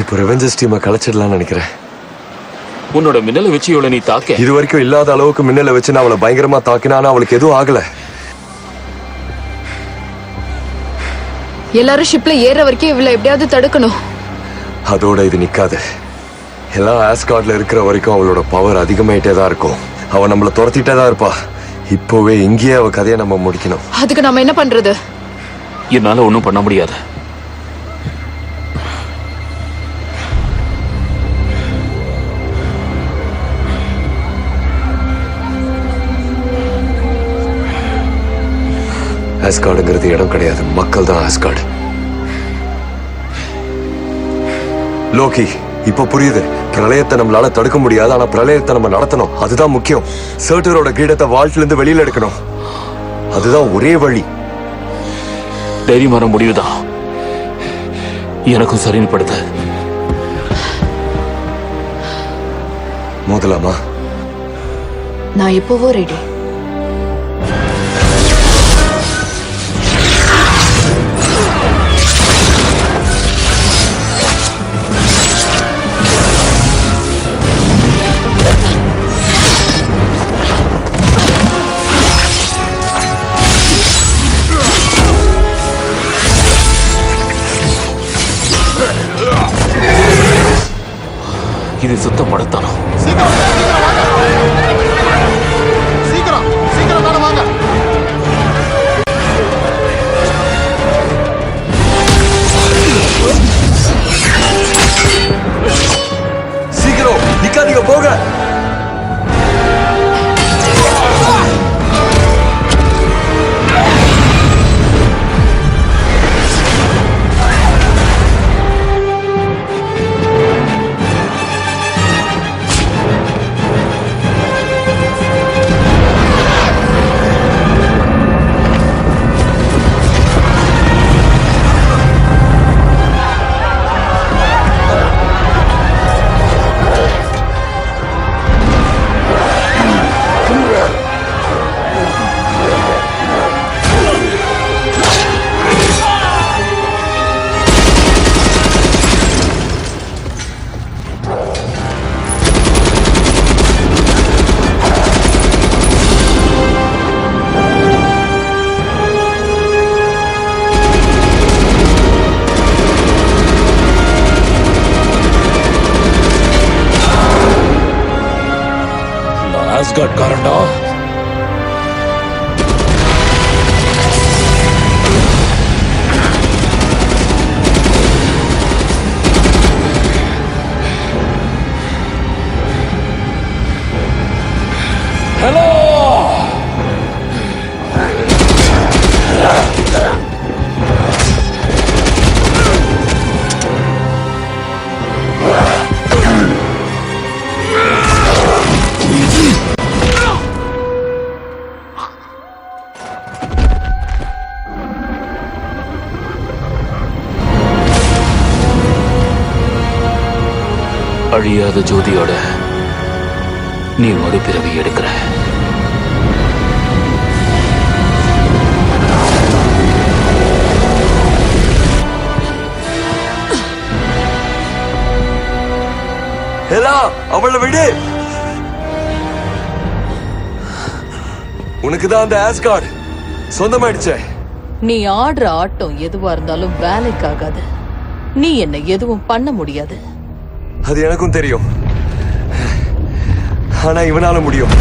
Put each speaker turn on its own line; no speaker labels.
இப்போ ரெவெஞ்சர்ஸ் டீமை கலைச்சிடலாம்னு நினைக்கிறேன்.
உன்னோட மின்னலை வச்சு இவளை நீ தாக்க
இது வரைக்கும் இல்லாத அளவுக்கு மின்னலை வச்சு நான் அவளை பயங்கரமா தாக்கினா அவளுக்கு எதுவும் ஆகல.
எல்லாரும் ஷிப்ல ஏற வரைக்கும் இவளை எப்படியாவது தடுக்கணும்.
அதோட இது நிக்காது. எல்லாம் ஆஸ்கார்ட்ல இருக்கிற வரைக்கும் அவளோட பவர் அதிகமாயிட்டே தான் இருக்கும். அவ நம்மள துரத்திட்டே தான் இருப்பா. இப்போவே இங்கேயே அவ கதையை நம்ம முடிக்கணும்.
அதுக்கு நம்ம என்ன பண்றது?
என்னால ஒண்ணும் பண்ண முடியாது.
ஆஸ்கார்டுங்கிறது இடம் கிடையாது, மக்கள் தான் ஆஸ்கார்டு. லோகி, இப்ப புரியுது. பிரளயத்தை நம்மளால தடுக்க முடியாது, ஆனா பிரளயத்தை நம்ம நடத்தணும். அதுதான் முக்கியம். சர்ட்டரோட கிரீடத்தை வால்ட்ல இருந்து வெளியில எடுக்கணும். அதுதான் ஒரே வழி.
தைரியமான முடிவுதான். எனக்கும் சரின்னு படுத்த.
மோதலாமா?
நான் எப்பவோ ரெடி.
இது சுத்த மடத்தானோ?
சீக்கிரம் மேல வாங்க.
சீக்கிரம் நிக்காதீங்க, போக.
ஆஸ்கார்ட் காரண்டா. ஹலோ, அழியாத ஜோதியோட நீ மறுபிறவி எடுக்கிற.
அவளை விடு. உனக்குதான் அந்த ஆஸ்கார்ட் சொந்தமாயிடுச்சே.
நீ ஆடுற ஆட்டம் எதுவா இருந்தாலும் வேலைக்காகாது. நீ என்ன எதுவும் பண்ண முடியாது.
அது எனக்கும் தெரியும், ஆனா இவனால முடியும்.